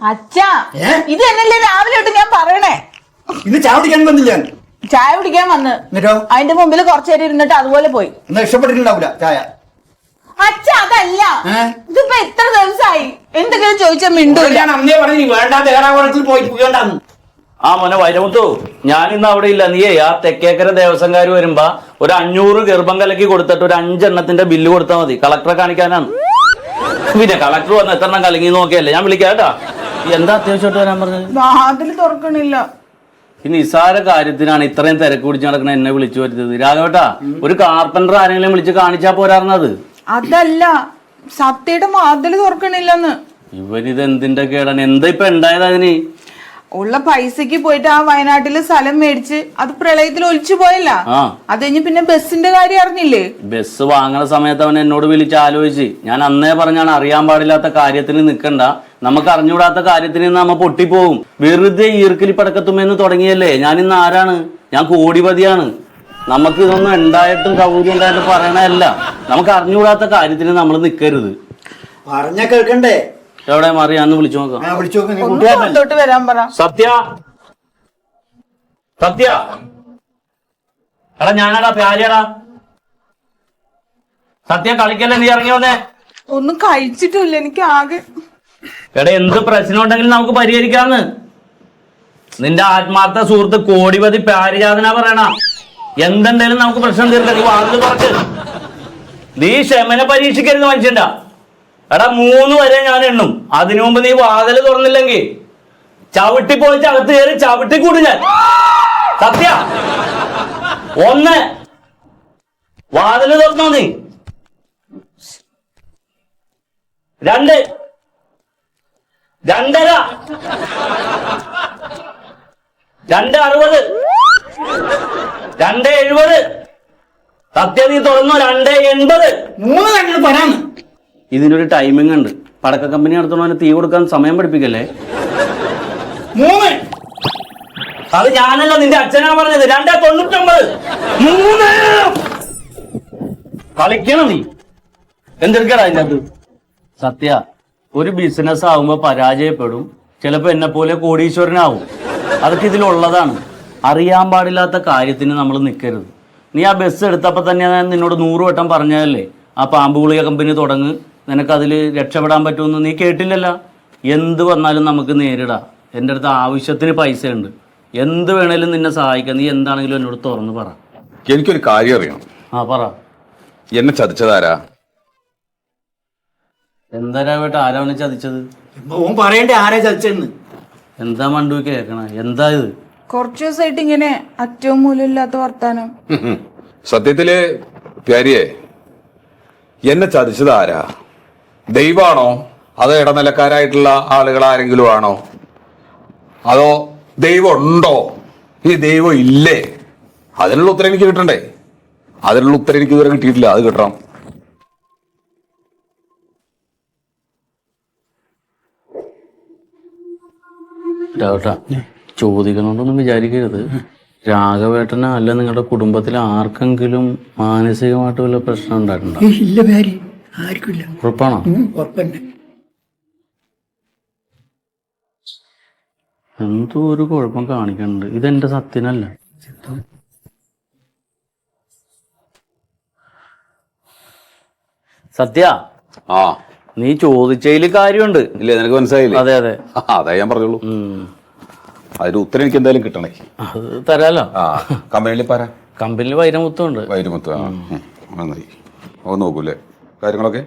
അച്ഛാ ഇത് തന്നെയല്ലേ രാവിലെ തൊട്ട് ഞാൻ പറയണേ. ഇന്ന് ചായ കുടിക്കാൻ വന്നില്ല. ചായ കുടിക്കാൻ വന്ന് അതിന്റെ മുമ്പിൽ കുറച്ചേരം ഇരുന്നിട്ട് അതുപോലെ പോയി. ഇഷ്ടപ്പെട്ടിട്ടുണ്ടാവില്ല ചായ. അച്ഛ അതല്ല, ഇതിപ്പോ എത്ര ദിവസമായി എന്തെങ്കിലും ചോദിച്ചാ മിണ്ടൂല്ല. ആ മോനെ വൈരമുത്തു, ഞാനിന്ന് അവിടെ ഇല്ല. നീയേ ആ തെക്കേക്കര ദേവസ്വംകാർ വരുമ്പോ ഒരു 500 ഗർഭം കലക്കി കൊടുത്തിട്ട് ഒരു 5 എണ്ണത്തിന്റെ ബില്ല് കൊടുത്താൽ മതി. കളക്ടറെ കാണിക്കാനാണ്. പിന്നെ കളക്ടർ വന്ന് എത്ര എണ്ണം കലങ്ങി നോക്കിയല്ലേ. ഞാൻ വിളിക്കാം കേട്ടാ. എന്താ അത്യാവശ്യമായിട്ട് വരാൻ പറഞ്ഞത്? വാതിൽ തുറക്കണില്ല. ഈ നിസാര കാര്യത്തിനാണ് ഇത്രയും തിരക്ക് പിടിച്ച് നടക്കണ എന്നെ വിളിച്ചു വരുന്നത്. രാഘവേട്ടാ, ഒരു കാർപ്പന്റർ ആരെങ്കിലും വിളിച്ച് കാണിച്ചാ പോരാർന്നത്. അതല്ല, സത്യയുടെ വാതിൽ തുറക്കണില്ലെന്ന്. ഇവരിത് എന്തിന്റെ കേടാണ്? എന്താ ഇപ്പൊ ഉണ്ടായത്? അതിന് ഉള്ള പൈസക്ക് പോയിട്ട് ആ വയനാട്ടില് സ്ഥലം മേടിച്ച് അത് പ്രളയത്തിൽ ഒലിച്ചു പോയല്ല. അത് കഴിഞ്ഞ് പിന്നെ ബസ്സിന്റെ കാര്യം അറിഞ്ഞില്ലേ? ബസ് വാങ്ങണ സമയത്ത് അവൻ എന്നോട് വിളിച്ച് ആലോചിച്ച്. ഞാൻ അന്നേ പറഞ്ഞാണ് അറിയാൻ പാടില്ലാത്ത കാര്യത്തിന് നിൽക്കണ്ട, നമുക്ക് അറിഞ്ഞുകൂടാത്ത കാര്യത്തിന് നമ്മ പൊട്ടിപ്പോവും. വെറുതെ ഈർക്കിലി പടക്കത്തുമെന്ന് തുടങ്ങിയല്ലേ. ഞാൻ ഇന്ന് ആരാണ്? ഞാൻ കോടിപതിയാണ്. നമുക്ക് ഇതൊന്നും ഉണ്ടായിട്ടും കൗരി ഉണ്ടായിട്ടും പറയണല്ല. നമുക്ക് അറിഞ്ഞുകൂടാത്ത കാര്യത്തിന് നമ്മൾ നിൽക്കരുത്. പറഞ്ഞ കേൾക്കണ്ടേ? എവിടെ മാറിയാന്ന് വിളിച്ചു നോക്കാം. വരാൻ പറ. സത്യ, സത്യ, എടാ ഞാനാടാ പ്യാരിയാടാ. സത്യ കളിക്കല്ലേ, നീ ഇറങ്ങി വന്നേ. ഒന്നും കഴിച്ചിട്ടില്ല, എനിക്ക് ആകെ. എടാ എന്ത് പ്രശ്നം ഉണ്ടെങ്കിലും നമുക്ക് പരിഹരിക്കാന്ന്. നിന്റെ ആത്മാർത്ഥ സുഹൃത്ത് കോടിപതി പ്യാരിജാതന പറയണ. എന്തുണ്ടെങ്കിലും നമുക്ക് പ്രശ്നം തീർക്കാം. നീ വാതിൽ തുറക്ക്. നീ ക്ഷമനെ പരീക്ഷിക്കരുത് മനുഷ്യണ്ട. എടാ 3 വരെ ഞാൻ എണ്ണും. അതിനു മുമ്പ് നീ വാതിൽ തുറന്നില്ലെങ്കിൽ ചവിട്ടി പോയിട്ട് അകത്ത് കയറി ചവിട്ടി കൂടും ഞാൻ. സത്യ 1, വാതിൽ തുറന്നോ നീ. 2, 2.5, 2.60, 2.70. സത്യ നീ തുറന്നോ. 2.80. 3 കണ്ണിൽ പറയാന്ന്. ഇതിനൊരു ടൈമിംഗ് ഉണ്ട്. പടക്ക കമ്പനി നടത്തുന്നവന് തീ കൊടുക്കാൻ സമയം പഠിപ്പിക്കല്ലേ. 3 അത് ഞാനല്ല, നിന്റെ അച്ഛനാ പറഞ്ഞത്. 2.99. 3 കളിക്കണം നീ. എന്തെടുക്കടാ അതിൻ്റെ അത്? സത്യ, ഒരു ബിസിനസ് ആവുമ്പോ പരാജയപ്പെടും. ചിലപ്പോ എന്നെ പോലെ കോടീശ്വരനാവും. അതൊക്കെ ഇതിലുള്ളതാണ്. അറിയാൻ പാടില്ലാത്ത കാര്യത്തിന് നമ്മൾ നിൽക്കരുത്. നീ ആ ബസ് എടുത്തപ്പോ തന്നെ ഞാൻ നിന്നോട് 100 വട്ടം പറഞ്ഞതല്ലേ, ആ പാമ്പ് ഗുളിക കമ്പനി തുടങ്ങ്, നിനക്കതിൽ രക്ഷപ്പെടാൻ പറ്റുമെന്ന്. നീ കേട്ടില്ലല്ലോ. എന്ത് വന്നാലും നമുക്ക് നേരിടാം. എൻ്റെ അടുത്ത് ആവശ്യത്തിന് പൈസ ഉണ്ട്. എന്ത് വേണേലും നിന്നെ സഹായിക്കാം. നീ എന്താണെങ്കിലും എന്നോട് തുറന്ന് പറ. എനിക്കൊരു കാര്യം അറിയണം. ആ പറ. എന്നെ ചതിച്ചതാരാ? എന്താ രാവേട്ട, ആരാവനെ ചതിച്ചത്? പറയണ്ടേ ആരാ ചതിച്ചെന്ന്? എന്താ മണ്ടു കേക്കണ? എന്താ ഇത്? കുറച്ചു ദിവസമായിട്ട് ഇങ്ങനെ അറ്റവും മൂലമില്ലാത്ത വർത്താനം. സത്യത്തില് പ്യാരിയെ, എന്നെ ചതിച്ചത് ആരാ? ദൈവമാണോ? അതോ ഇടനിലക്കാരായിട്ടുള്ള ആളുകൾ ആരെങ്കിലും ആണോ? അതോ ദൈവം ഉണ്ടോ? ഈ ദൈവം ഇല്ലേ? അതിനുള്ള ഉത്തരം എനിക്ക് കിട്ടണ്ടേ? അതിനുള്ള ഉത്തരം എനിക്ക് ഇതുവരെ കിട്ടിയിട്ടില്ല. അത് കിട്ടണം. രാവട്ടാ, ചോദിക്കണോണ്ടൊന്നും വിചാരിക്കരുത്. രാഘവേട്ടന അല്ല നിങ്ങളുടെ കുടുംബത്തിലെ ആർക്കെങ്കിലും മാനസികമായിട്ട് വല്ല പ്രശ്നം ഉണ്ടായിട്ടുണ്ടോ? ഇല്ല പേര് ആർക്കില്ല. ഉറപ്പാണോ? ഉറപ്പന്നെ. എന്തോ ഒരു കുഴപ്പം കാണിക്കുന്നുണ്ട്. ഇതെന്റെ സത്യനല്ല. സത്യ, ആ നീ ചോദിച്ചതിൽ കാര്യമുണ്ട്. ഇല്ലേ, നിനക്ക് മനസ്സിലായില്ലേ? അതെ അതെ, അതാ ഞാൻ പറഞ്ഞോളൂ. അതിന് ഉത്തരം എനിക്ക് എന്തായാലും കിട്ടണേ. അത് തരാലോ. കമ്പനിയിൽ പറ. കമ്പനിയിൽ വൈരമുത്തുണ്ട്. വൈരമുത്ത് നന്നായി. ഓ നോക്കൂല്ലേ കാര്യങ്ങളൊക്കെ?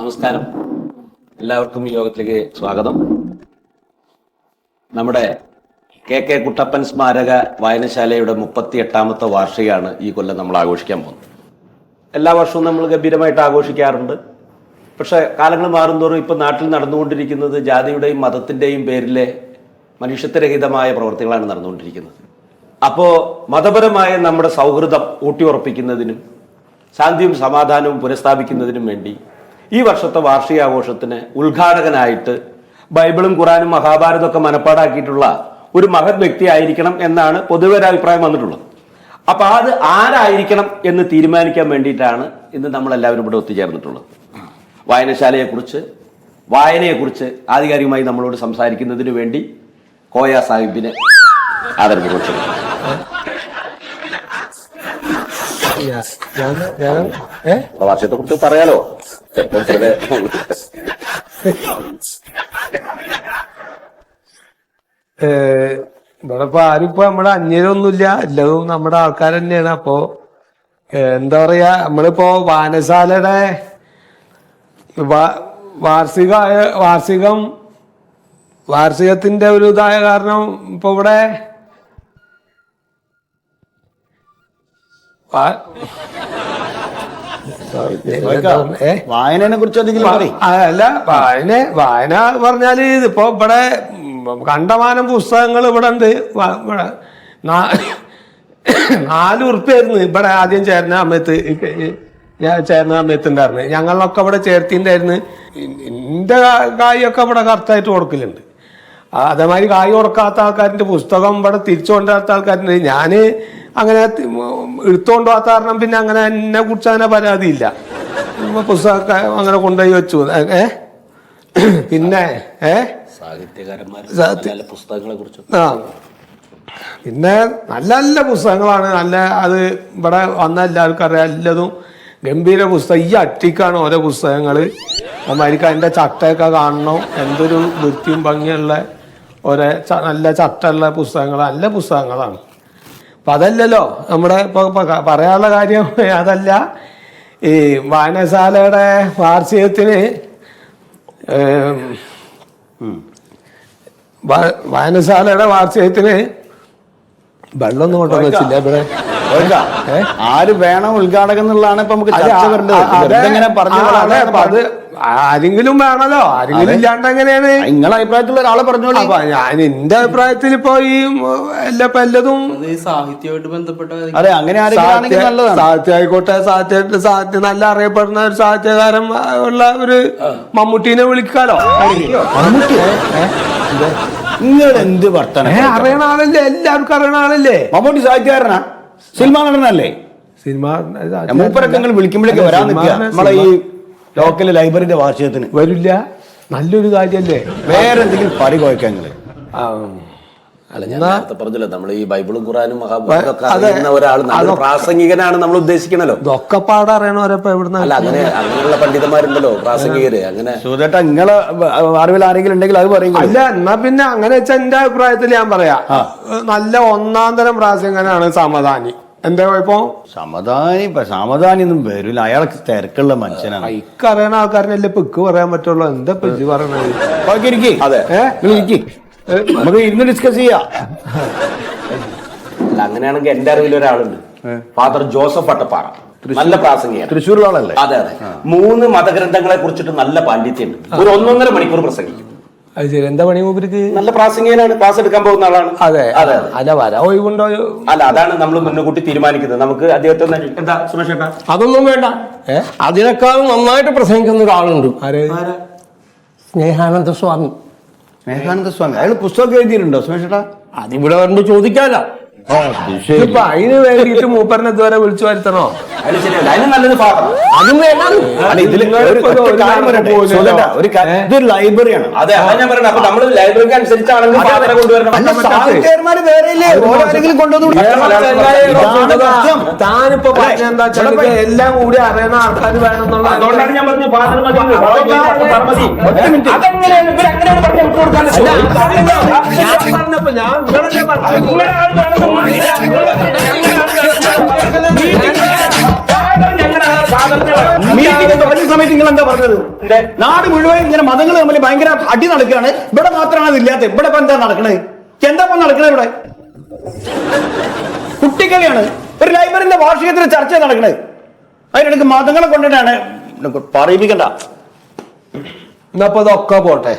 നമസ്കാരം, എല്ലാവർക്കും ഈ യോഗത്തിലേക്ക് സ്വാഗതം. നമ്മുടെ KK കുട്ടപ്പൻ സ്മാരക വായനശാലയുടെ 38ാമത്തെ വാർഷികമാണ് ഈ കൊല്ലം നമ്മൾ ആഘോഷിക്കാൻ പോകുന്നത്. എല്ലാ വർഷവും നമ്മൾ ഗംഭീരമായിട്ട് ആഘോഷിക്കാറുണ്ട്. പക്ഷേ കാലങ്ങൾ മാറുന്തോറും ഇപ്പം നാട്ടിൽ നടന്നുകൊണ്ടിരിക്കുന്നത് ജാതിയുടെയും മതത്തിൻ്റെയും പേരിലെ മനുഷ്യത്വരഹിതമായ പ്രവൃത്തികളാണ് നടന്നുകൊണ്ടിരിക്കുന്നത്. അപ്പോൾ മതപരമായ നമ്മുടെ സൗഹൃദം ഊട്ടിയുറപ്പിക്കുന്നതിനും ശാന്തിയും സമാധാനവും പുനഃസ്ഥാപിക്കുന്നതിനും വേണ്ടി ഈ വർഷത്തെ വാർഷികാഘോഷത്തിന് ഉദ്ഘാടകനായിട്ട് ബൈബിളും ഖുറാനും മഹാഭാരതമൊക്കെ മനപ്പാടാക്കിയിട്ടുള്ള ഒരു മഹത് വ്യക്തി ആയിരിക്കണം എന്നാണ് പൊതുവെ ഒരു അഭിപ്രായം വന്നിട്ടുള്ളത്. അപ്പൊ അത് ആരായിരിക്കണം എന്ന് തീരുമാനിക്കാൻ വേണ്ടിയിട്ടാണ് ഇന്ന് നമ്മളെല്ലാവരും ഇവിടെ ഒത്തുചേർന്നിട്ടുള്ളത്. വായനശാലയെക്കുറിച്ച്, വായനയെക്കുറിച്ച് ആധികാരികമായി നമ്മളോട് സംസാരിക്കുന്നതിന് വേണ്ടി കോയ സാഹിബിനെ ആദരവ് വർഷത്തെ കുറിച്ച് പറയാലോ. ഇവിടെ ഇപ്പൊ ആരും ഇപ്പൊ നമ്മുടെ അന്യരൊന്നുമില്ല, എല്ലാതും നമ്മുടെ ആൾക്കാർ തന്നെയാണ്. അപ്പോ എന്താ പറയാ, നമ്മളിപ്പോ വായനശാലയുടെ വാർഷികത്തിന്റെ ഒരു ഇതായ കാരണം ഇപ്പൊ ഇവിടെ വായനയെ കുറിച്ച് അല്ല, വായന പറഞ്ഞാല് ഇതിപ്പോ ഇവിടെ കണ്ടമാനം പുസ്തകങ്ങൾ ഇവിടെ ഉണ്ട്. ഇവിടെ 4 ഉറുപ്പ്യായിരുന്നു ഇവിടെ ആദ്യം ചേർന്ന സമയത്ത് ഉണ്ടായിരുന്നു. ഞങ്ങളൊക്കെ ഇവിടെ ചേർത്തിണ്ടായിരുന്നു. എന്റെ കായൊക്കെ ഇവിടെ കറക്റ്റായിട്ട് കൊടുക്കലുണ്ട്. അതേമാതിരി കായ് കൊടുക്കാത്ത ആൾക്കാരുടെ പുസ്തകം ഇവിടെ തിരിച്ചു കൊണ്ടാത്ത ആൾക്കാരുണ്ട്. ഞാന് അങ്ങനെ എടുത്തുകൊണ്ട് പോകാത്ത കാരണം പിന്നെ അങ്ങനെ എന്നെ കുറിച്ച് അങ്ങനെ പരാതിയില്ല. പുസ്തകമൊക്കെ അങ്ങനെ കൊണ്ടുപോയി വെച്ചു. പിന്നെ പുസ്തകങ്ങളെ കുറിച്ച് പിന്നെ നല്ല നല്ല പുസ്തകങ്ങളാണ്. നല്ല അത് ഇവിടെ വന്ന എല്ലാവർക്കും അറിയാം. എല്ലാതും ഗംഭീര പുസ്തകം. ഈ അട്ടിക്കാണ് ഓരോ പുസ്തകങ്ങള്. അമ്മക്ക് അതിന്റെ ചട്ടയൊക്കെ കാണണം. എന്തൊരു വൃത്തിയും ഭംഗിയുള്ള ഓരോ നല്ല ചട്ടമുള്ള പുസ്തകങ്ങൾ, നല്ല പുസ്തകങ്ങളാണ്. അപ്പൊ അതല്ലല്ലോ നമ്മുടെ ഇപ്പൊ പറയാനുള്ള കാര്യം. അതല്ല, ഈ വായനശാലയുടെ വാർഷികത്തിന് വായനശാലയുടെ വാർഷികത്തിന് വെള്ളമൊന്നും കൊണ്ടുവന്ന് വെച്ചില്ല ഇവിടെ. ആര് വേണം ഉദ്ഘാടകം എന്നുള്ളതാണ് ഇപ്പൊ നമുക്ക് ചർച്ച വരേണ്ടത്. അത് ആരെങ്കിലും വേണല്ലോ, ആരെങ്കിലും ഇല്ലാണ്ട് എങ്ങനെയാണ്? നിങ്ങളെ അഭിപ്രായത്തിലുള്ള ഒരാളെ പറഞ്ഞോളൂ. ഞാൻ എന്റെ അഭിപ്രായത്തിൽ ഇപ്പൊ ഈ എല്ലതും സാഹിത്യമായിട്ട് ബന്ധപ്പെട്ട അതെ, അങ്ങനെ സാഹിത്യം ആയിക്കോട്ടെ, സാഹിത്യം നല്ല അറിയപ്പെടുന്ന ഒരു സാഹിത്യകാരൻ ഉള്ള ഒരു മമ്മൂട്ടീനെ വിളിക്കാലോ. നിങ്ങൾ എന്ത് വർത്തനം അറിയണ ആളല്ലേ, എല്ലാവർക്കും അറിയണ ആളല്ലേ. മമ്മൂട്ടി സാഹിത്യകാരനാ, സിനിമ നടനല്ലേ? സിനിമ മൂപ്പരൊക്കെ നിങ്ങൾ വിളിക്കുമ്പോഴേക്ക് വരാൻ നിൽക്കുക. നമ്മളെ ഈ ലോക്കൽ ലൈബ്രറിന്റെ വാർഷികത്തിന് വരില്ല. നല്ലൊരു കാര്യല്ലേ. വേറെ എന്തെങ്കിലും പടി കോയക്കാൻ നിങ്ങള് പറഞ്ഞല്ലോ, നമ്മൾ ഈ ബൈബിളും ഖുറാനും മഹാഭാരതമൊക്കെ അറിയുന്ന ഒരാൾ, പ്രാസംഗികനാണ് നമ്മൾ ഉദ്ദേശിക്കണല്ലോ. ഇതൊക്കെ പാടറിയണവരപ്പോ എവിടുന്ന അല്ല, അങ്ങനെയുള്ള പണ്ഡിതന്മാരുണ്ടല്ലോ പ്രാസംഗികര്. അങ്ങനെ സുധേട്ടാ, നിങ്ങളെ അറിവിൽ ആരെങ്കിലും ഉണ്ടെങ്കിൽ അത് പറയും. അല്ല, എന്നാ പിന്നെ അങ്ങനെ വെച്ചാൽ എന്റെ അഭിപ്രായത്തിൽ ഞാൻ പറയാ, നല്ല 1-ാം തരം പ്രാസംഗനാണ് സമദാനി. എന്താ കുഴപ്പം? സമദാനി ഒന്നും വരില്ല, അയാൾക്ക് തിരക്കുള്ള മനുഷ്യനാണ്. ഇക്കറിയണ ആൾക്കാരനല്ലേ ഇപ്പൊ ഇക്ക് പറയാൻ പറ്റുള്ളൂ. എന്താ ഇപ്പൊ ഇത് പറയണത്? അതെ, നമുക്ക് ഇരുന്ന് ഡിസ്കസ് ചെയ്യാം. അല്ല, അങ്ങനെയാണെങ്കിൽ എന്റെ അറിവിൽ ഒരാളുണ്ട്, ഫാദർ ജോസഫ് അട്ടപ്പാറ. നല്ല പ്രാസംഗികയാണ്, തൃശ്ശൂരിലാണല്ലേ? അതെ അതെ. 3 മതഗ്രന്ഥങ്ങളെ കുറിച്ചിട്ട് നല്ല പാണ്ഡിത്യമുണ്ട്. ഒരു 1.5 മണിക്കൂർ പ്രസംഗിക്കും. അത് ശരി. എന്താ പണി മൂപ്പർക്ക്? നല്ല പ്രാസംഗികനാണ്, ക്ലാസ് എടുക്കാൻ പോകുന്ന ആളാണ്. അതെ അതെ. അല്ല, വരാ ഒഴിവുണ്ടോ? അല്ല, അതാണ് നമ്മൾ മുൻകൂട്ടി തീരുമാനിക്കുന്നത്. നമുക്ക് അദ്ദേഹത്തെ എന്താ സുമേഷ് ഏട്ടാ? അതൊന്നും വേണ്ട. അതിനേക്കാളും നന്നായിട്ട് പ്രസംഗിക്കുന്ന ഒരാളുണ്ട്. സ്നേഹാനന്ദ സ്വാമി. സ്നേഹാനന്ദ സ്വാമി, അയാൾ പുസ്തകം എഴുതിയിട്ടുണ്ടോ സുമേഷേട്ടാ? അതിവിടെ വരണ്ട് ചോദിക്കാലോ. ഇപ്പൊ അതിന് വേണ്ടിയിട്ട് മൂപ്പറിനെ ഇതുവരെ വിളിച്ചു വരുത്തണോ? അതിന് നല്ലത് ഫാദർ. അതും വേണം. ഇതൊരു ലൈബ്രറിയാണ്. അതെ, അതാ ഞാൻ പറയുന്നത്. അപ്പൊ നമ്മൾ ലൈബ്രറിക്ക് അനുസരിച്ചാണെങ്കിൽ ഫാദറെ കൊണ്ടുവരണം. താനിപ്പോ പറഞ്ഞെന്താ വെച്ചാൽ എല്ലാം കൂടി അറിയണ ആൾക്കാർ വേണമെന്നുള്ള. അതുകൊണ്ടാണ് ഞാൻ പറഞ്ഞു ഫാദർ മതി. സമയത്ത് നിങ്ങൾ എന്താ പറഞ്ഞത്? നാട് മുഴുവൻ ഇങ്ങനെ മതങ്ങൾ തമ്മിൽ ഭയങ്കര അടി നടക്കുകയാണ്, ഇവിടെ മാത്രമാണ് അതില്ലാത്ത. ഇവിടെ ഇപ്പൊ എന്താ നടക്കണത്? എന്താ നടക്കണത്? ഇവിടെ കുട്ടികളിയാണ്. ഒരു ലൈബ്രറിന്റെ വാർഷികത്തിന് ചർച്ച നടക്കണത്. അതിനിടയ്ക്ക് മതങ്ങളെ കൊണ്ടിട്ടാണ് പറയിപ്പിക്കണ്ട. എന്നപ്പോ ഇതൊക്കെ പോട്ടെ,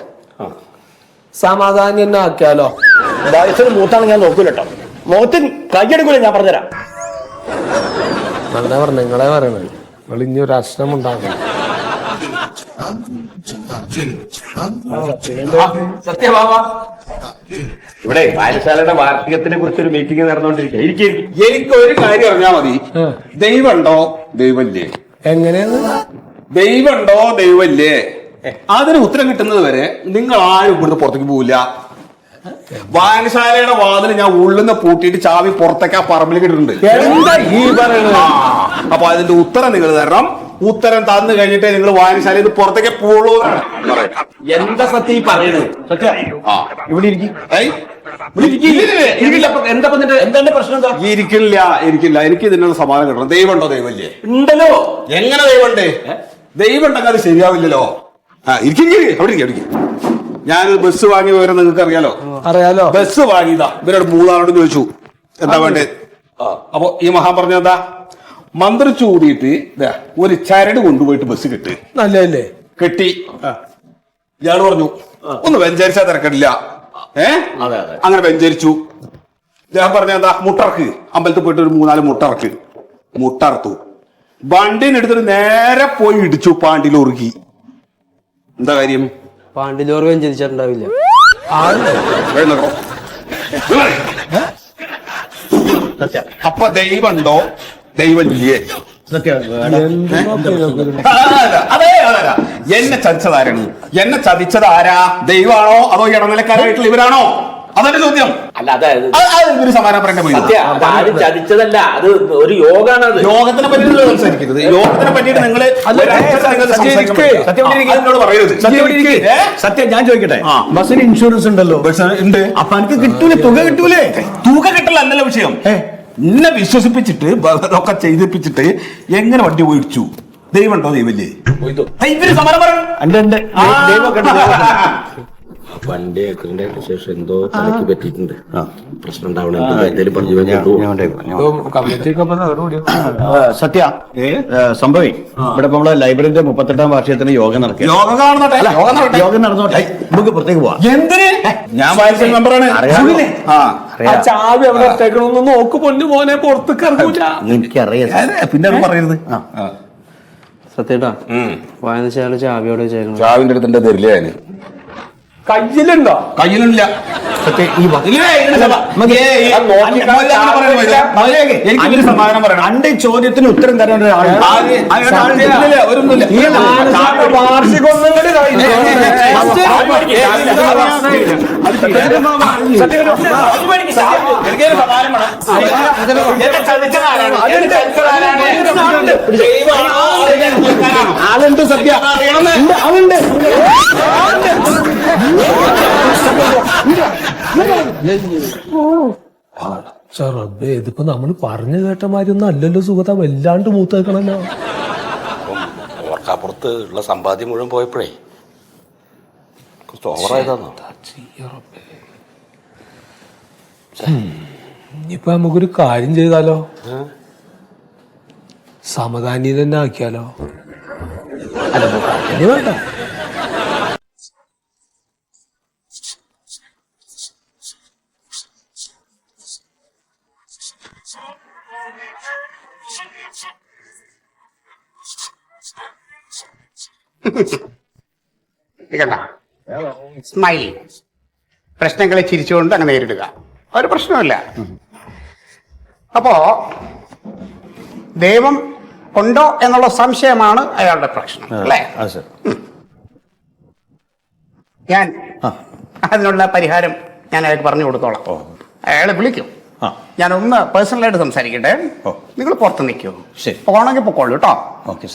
സമാധാനം തന്നെ ആക്കിയാലോ. വയസ്സിന് മൂത്താണ് ഞാൻ നോക്കൂല കേട്ടോ. മുഖത്തിന് കൈയ്യെടുക്കൂല, ഞാൻ പറഞ്ഞുതരാം. നല്ല പറഞ്ഞു, നിങ്ങളെ പറയണത്. നിങ്ങൾ ഇനി ഒരു അശ്രം ഉണ്ടാക്കണം. സത്യഭാവ ഇവിടെ വായനശാലയുടെ വാർഷികത്തിനെ കുറിച്ച് ഒരു മീറ്റിംഗ് നടന്നുകൊണ്ടിരിക്കുക. എനിക്ക് ഒരു കാര്യം അറിഞ്ഞാൽ മതി. ദൈവമുണ്ടോ ദൈവല്ലേ? എങ്ങനെയാണ്? ദൈവമുണ്ടോ ദൈവല്ലേ? അതിന് ഉത്തരം കിട്ടുന്നത് വരെ നിങ്ങൾ ആരും ഇവിടുന്ന് പുറത്തേക്ക് പോവില്ല. വായനശാലയുടെ വാതിൽ ഞാൻ ഉള്ളിന്ന് പൂട്ടിയിട്ട് ചാവി പുറത്തേക്ക് ആ പറമ്പിലേക്ക് ഇട്ടിട്ടുണ്ട്. എന്താ ഈ പറയുന്നത്? അപ്പൊ അതിന്റെ ഉത്തരം നിങ്ങൾ തരണം. ഉത്തരം തന്നു കഴിഞ്ഞിട്ട് നിങ്ങൾ വായനശാലയിൽ പുറത്തേക്ക് പോളൂ. എന്താ സത്യം ഈ പറയുന്നത്? ഇവിടെ ഇരിക്കും. എന്താണ് പ്രശ്നം? ഇരിക്കില്ല. എനിക്ക് ഇതിനുള്ള സമാധാനം കിട്ടണം. ദൈവമുണ്ടോ ദൈവല്ലേ? ഉണ്ടല്ലോ. എങ്ങനെ ദൈവമുണ്ട്? ദൈവം ഉണ്ടെങ്കിൽ അത് ശരിയാവില്ലല്ലോ. അവിടെ ഇരിക്കും. ഞാൻ ബസ് വാങ്ങിയ വിവരം നിങ്ങൾക്ക് അറിയാലോ. ബസ് വാങ്ങിയതാ. ഇവരോട് മൂന്നാളോട് ചോദിച്ചു എന്താ വേണ്ടേ. അപ്പൊ ഈ മഹാൻ പറഞ്ഞ എന്താ, മന്ത്രിച്ചു കൂടിയിട്ട് ഒരു ചരട് കൊണ്ടുപോയിട്ട് ബസ് കെട്ടി. നല്ലതല്ലേ? കെട്ടി. ഇയാള് പറഞ്ഞു ഒന്ന് വെഞ്ചരിച്ചാ തിരക്കില്ല. അങ്ങനെ വെഞ്ചരിച്ചു. ഞാൻ പറഞ്ഞ എന്താ, മുട്ടർക്ക്. അമ്പലത്തിൽ പോയിട്ട് ഒരു 3-4 മുട്ടറത്തു. വണ്ടിനെടുത്തിട്ട് നേരെ പോയി ഇടിച്ചു. പാണ്ടിൽ ഉറുക്കി. എന്താ കാര്യം? പാണ്ടിലോറ് വെഞ്ചരിച്ചിട്ടുണ്ടാവില്ല. അപ്പൊ ദൈവമുണ്ടോ ദൈവമില്ലേ? അതെ. എന്നെ ചതിച്ചതാരാണ്? എന്നെ ചതിച്ചത് ആരാ? ദൈവമാണോ അതോ ഇടനിലക്കാരായിട്ടുള്ള ഇവരാണോ? അതൊരു ചോദ്യം. അല്ല, അതായത് ഒരു സമാധാനം പറയേണ്ട ചതിച്ചതല്ല, അത് ഒരു യോഗാണ്. അത് യോഗത്തിനെ പറ്റിയിട്ട് സംസാരിക്കരുത്. യോഗത്തിനെ പറ്റിയിട്ട് നിങ്ങൾ സത്യം ഞാൻ ചോദിക്കട്ടെ, ബസ്സിന് ഇൻഷുറൻസ് ഉണ്ടല്ലോ? ഉണ്ട്. അപ്പൊ എനിക്ക് കിട്ടൂലേ? തുക കിട്ടൂലേ? തുക കിട്ടലല്ലോ വിഷയം. എന്നെ വിശ്വസിപ്പിച്ചിട്ട് ഒക്കെ ചെയ്തിപ്പിച്ചിട്ട് എങ്ങനെ വണ്ടി ഓടിച്ചു? ദൈവമുണ്ടോ ദൈവല്ലേ? ഇവര് സമരം പറയണം. വണ്ടി ആക്സിഡന്റ് ശേഷം എന്തോ തലക്ക് പറ്റിയിട്ടുണ്ട്. പ്രശ്നം ഉണ്ടാവണം. സത്യ സംഭവി ഇവിടെ നമ്മളെ ലൈബ്രറിന്റെ 38ാം വാർഷികത്തിന് യോഗം നടക്കുക. യോഗം നടന്നോട്ടെ, നമുക്ക് പുറത്തേക്ക് പോവാം. എന്തിന്? ഞാൻ വായിച്ച മെമ്പറാണ്. ചാവി അവിടെ ഒറ്റേക്കണമെന്ന് നോക്ക് പൊന്നു മോനെ, പുറത്തേക്ക് ഇറങ്ങൂല. എനിക്കറിയാം. പിന്നെ അത് പറയരുത്. സത്യേട്ടാ, വായനശാല ചാവിയോടെ വെച്ചേക്കണം. ചാവിന്റെ അടുത്ത് തരില്ല. ഞാന് കയ്യിലുണ്ടോ? കയ്യിലില്ല. എനിക്ക് സമാധാനം പറയണം. അന്റെ ചോദ്യത്തിന് ഉത്തരം തരേണ്ട ആളുണ്ട്. സത്യ ആളുണ്ട്. റബ്ബേ, ഇതിപ്പോ നമ്മള് പറഞ്ഞു കേട്ട മാതിരി ഒന്നും അല്ലല്ലോ സുഖത. വല്ലാണ്ട് മൂത്തേക്കണല്ലോ. ഓർക്കാപ്പുറത്ത് ഉള്ള സമ്പാദ്യം മുഴുവൻ പോയപ്പോഴേ കുറച്ച് ഓവറായതാന്നോ? ഇനിയിപ്പൊ നമുക്കൊരു കാര്യം ചെയ്താലോ? സമകാലീ തന്നെ ആക്കിയാലോ? അല്ല, വേണ്ട. സ്മൈൽ. പ്രശ്നങ്ങളെ ചിരിച്ചുകൊണ്ട് അങ്ങ് നേരിടുക. ഒരു പ്രശ്നമില്ല. അപ്പോ ദൈവം ഉണ്ടോ എന്നുള്ള സംശയമാണ് അയാളുടെ പ്രശ്നം, അല്ലേ? ഞാൻ അതിനുള്ള പരിഹാരം ഞാൻ അയാൾക്ക് പറഞ്ഞു കൊടുത്തോളാം. അയാളെ വിളിക്കും. ഞാൻ ഒന്ന് പേഴ്സണലായിട്ട് സംസാരിക്കട്ടെ. നിങ്ങൾ പുറത്ത് നിൽക്കൂ. പോകണമെങ്കിൽ പൊക്കോളൂ കേട്ടോ.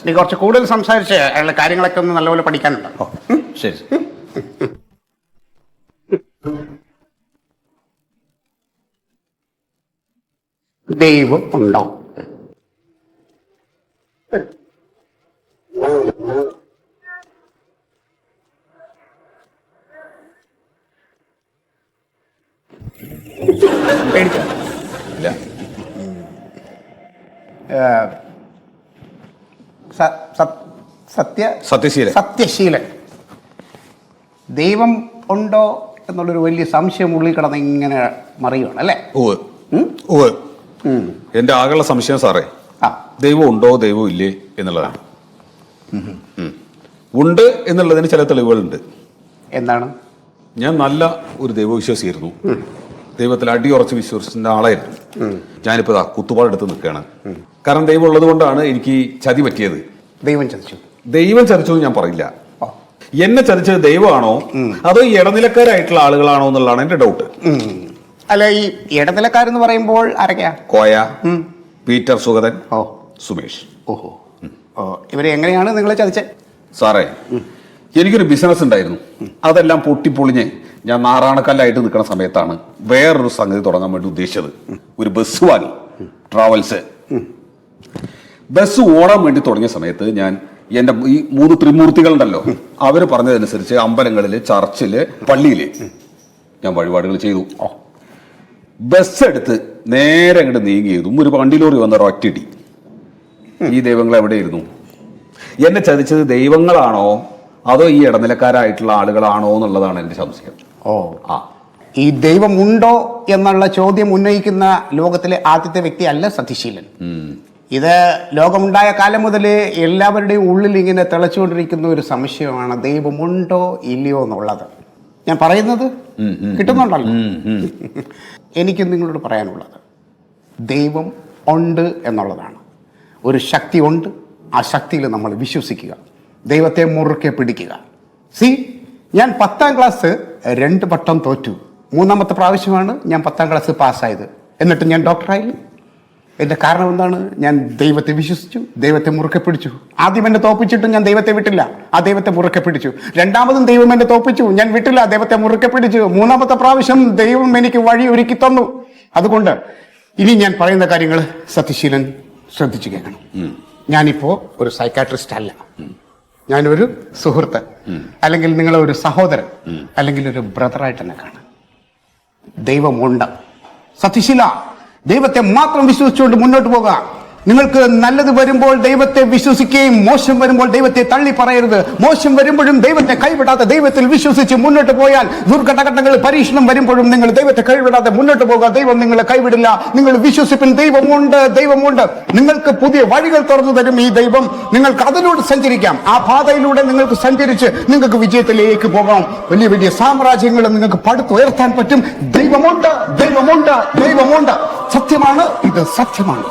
നീ കുറച്ച് കൂടുതൽ സംസാരിച്ച് അയാളുടെ കാര്യങ്ങളൊക്കെ ഒന്ന് നല്ലപോലെ പഠിക്കാനുണ്ടോ? ശരി. ദൈവം ഉണ്ടോ? സത്യശീലൻ. ദൈവം ഉണ്ടോ എന്നുള്ളൊരു വലിയ സംശയം ഉള്ളിൽ കിടന്ന് ഇങ്ങനെ മറിയുകയാണ്, അല്ലേ? എന്റെ ആകെയുള്ള സംശയം സാറേ, ദൈവം ഉണ്ടോ ദൈവം ഇല്ലേ എന്നുള്ളതാണ്. ഉണ്ട് എന്നുള്ളതിന് ചില തെളിവുകളുണ്ട്. എന്താണ്? ഞാൻ നല്ല ഒരു ദൈവവിശ്വാസിയായിരുന്നു. ദൈവത്തിൽ അടിയുറച്ച് വിശ്വസിച്ച ആളായിരുന്നു. ഞാനിപ്പോ കുത്തുപാടെടുത്ത് നിൽക്കുകയാണ്. കാരണം ദൈവം ഉള്ളത് കൊണ്ടാണ് എനിക്ക് ചതി പറ്റിയത്. ദൈവം ചതിച്ചു? ദൈവം ചതിച്ചു ഞാൻ പറയില്ല. എന്നെ ചതിച്ചത് ദൈവമാണോ അതോ ഈ ഇടനിലക്കാരായിട്ടുള്ള ആളുകളാണോ എന്നുള്ളതാണ് എന്റെ ഡൗട്ട്. അല്ല, ഈ ഇടനിലക്കാരെന്ന് പറയുമ്പോൾ ആരൊക്കെയാ? കോയ, പീറ്റർ സുഗതൻ, സുമേഷ്. ഓഹോ, ഇവരെ എങ്ങനെയാണ് നിങ്ങളെ ചതിച്ചത്? സാറേ, എനിക്കൊരു ബിസിനസ് ഉണ്ടായിരുന്നു. അതെല്ലാം പൊട്ടിപ്പൊളിഞ്ഞ് ഞാൻ നാറാണക്കല്ലായിട്ട് നിൽക്കുന്ന സമയത്താണ് വേറൊരു സംഗതി തുടങ്ങാൻ വേണ്ടി ഉദ്ദേശിച്ചത്. ഒരു ബസ് വാങ്ങി, ട്രാവൽസ്. ബസ് ഓടാൻ വേണ്ടി തുടങ്ങിയ സമയത്ത് ഞാൻ എന്റെ ഈ 3 ത്രിമൂർത്തികളുണ്ടല്ലോ, അവര് പറഞ്ഞതനുസരിച്ച് അമ്പലങ്ങളില്, ചർച്ചില്, പള്ളിയില് ഞാൻ വഴിപാടുകൾ ചെയ്തു. ബസ് എടുത്ത് നേരെ അങ്ങോട്ട് നീങ്ങി ചെയ്തു. ഒരു വണ്ടിലോറി വന്ന ഒറ്റയിടി. ഈ ദൈവങ്ങൾ എവിടെയിരുന്നു? എന്നെ ചതിച്ചത് ദൈവങ്ങളാണോ അതോ ഈ ഇടനിലക്കാരായിട്ടുള്ള ആളുകളാണോ എന്നുള്ളതാണ് എന്റെ സംശയം. ഈ ദൈവമുണ്ടോ എന്നുള്ള ചോദ്യം ഉന്നയിക്കുന്ന ലോകത്തിലെ ആദ്യത്തെ വ്യക്തി അല്ല സത്യശീലൻ. ഇത് ലോകമുണ്ടായ കാലം മുതൽ എല്ലാവരുടെയും ഉള്ളിൽ ഇങ്ങനെ തിളച്ചുകൊണ്ടിരിക്കുന്ന ഒരു സംശയമാണ്, ദൈവമുണ്ടോ ഇല്ലയോ എന്നുള്ളത്. ഞാൻ പറയുന്നത് കിട്ടുന്നുണ്ടല്ലോ? എനിക്ക് നിങ്ങളോട് പറയാനുള്ളത് ദൈവം ഉണ്ട് എന്നുള്ളതാണ്. ഒരു ശക്തി ഉണ്ട്, ആ ശക്തിയിൽ നമ്മൾ വിശ്വസിക്കുക, ദൈവത്തെ മുറുക്കെ പിടിക്കുക. ഞാൻ 10ാം ക്ലാസ് 2 വട്ടം തോറ്റു. 3ാമത്തെ പ്രാവശ്യമാണ് ഞാൻ 10ാം ക്ലാസ് പാസ്സായത്. എന്നിട്ട് ഞാൻ ഡോക്ടറായില്ല. എൻ്റെ കാരണം എന്താണ്? ഞാൻ ദൈവത്തെ വിശ്വസിച്ചു, ദൈവത്തെ മുറുക്കെ പിടിച്ചു. ആദ്യം എന്നെ തോപ്പിച്ചിട്ടും ഞാൻ ദൈവത്തെ വിട്ടില്ല, ആ ദൈവത്തെ മുറുക്കെ പിടിച്ചു. 2ാമതും ദൈവം എന്നെ തോപ്പിച്ചു, ഞാൻ വിട്ടില്ല, ദൈവത്തെ മുറുക്കെ പിടിച്ചു. 3ാമത്തെ പ്രാവശ്യം ദൈവം എനിക്ക് വഴി ഒരുക്കി തന്നു. അതുകൊണ്ട് ഇനി ഞാൻ പറയുന്ന കാര്യങ്ങൾ സത്യശീലൻ ശ്രദ്ധിച്ചു കേൾക്കണം. ഞാനിപ്പോ ഒരു സൈക്കാട്രിസ്റ്റ് അല്ല, ഞാനൊരു സുഹൃത്ത്, അല്ലെങ്കിൽ നിങ്ങളെ ഒരു സഹോദരൻ, അല്ലെങ്കിൽ ഒരു ബ്രദറായിട്ട് തന്നെ കാണാം. ദൈവമുണ്ട്. സത്യശീല, ദൈവത്തെ മാത്രം വിശ്വസിച്ചുകൊണ്ട് മുന്നോട്ട് പോകുക. നിങ്ങൾക്ക് നല്ലത് വരുമ്പോൾ ദൈവത്തെ വിശ്വസിക്കുകയും മോശം വരുമ്പോൾ ദൈവത്തെ തള്ളി പറയരുത്. മോശം വരുമ്പോഴും ദൈവത്തെ കൈവിടാതെ ദൈവത്തിൽ വിശ്വസിച്ച് മുന്നോട്ട് പോയാൽ, ദുർഘടഘട്ടങ്ങൾ, പരീക്ഷണം വരുമ്പോഴും നിങ്ങൾ ദൈവത്തെ കൈവിടാതെ മുന്നോട്ട് പോകുക. ദൈവം നിങ്ങളെ കൈവിടില്ല. നിങ്ങൾ വിശ്വസിപ്പിൻ, ദൈവമുണ്ട്, ദൈവമുണ്ട്. നിങ്ങൾക്ക് പുതിയ വഴികൾ തുറന്നു തരും ഈ ദൈവം. നിങ്ങൾക്ക് അതിലൂടെ സഞ്ചരിക്കാം. ആ പാതയിലൂടെ നിങ്ങൾക്ക് സഞ്ചരിച്ച് നിങ്ങൾക്ക് വിജയത്തിലേക്ക് പോകാം. വലിയ വലിയ സാമ്രാജ്യങ്ങൾ നിങ്ങൾക്ക് പടുത്തുയർത്താൻ പറ്റും. ദൈവമുണ്ട്, ദൈവമുണ്ട്, ദൈവമുണ്ട്. സത്യമാണ്, ഇത് സത്യമാണ്.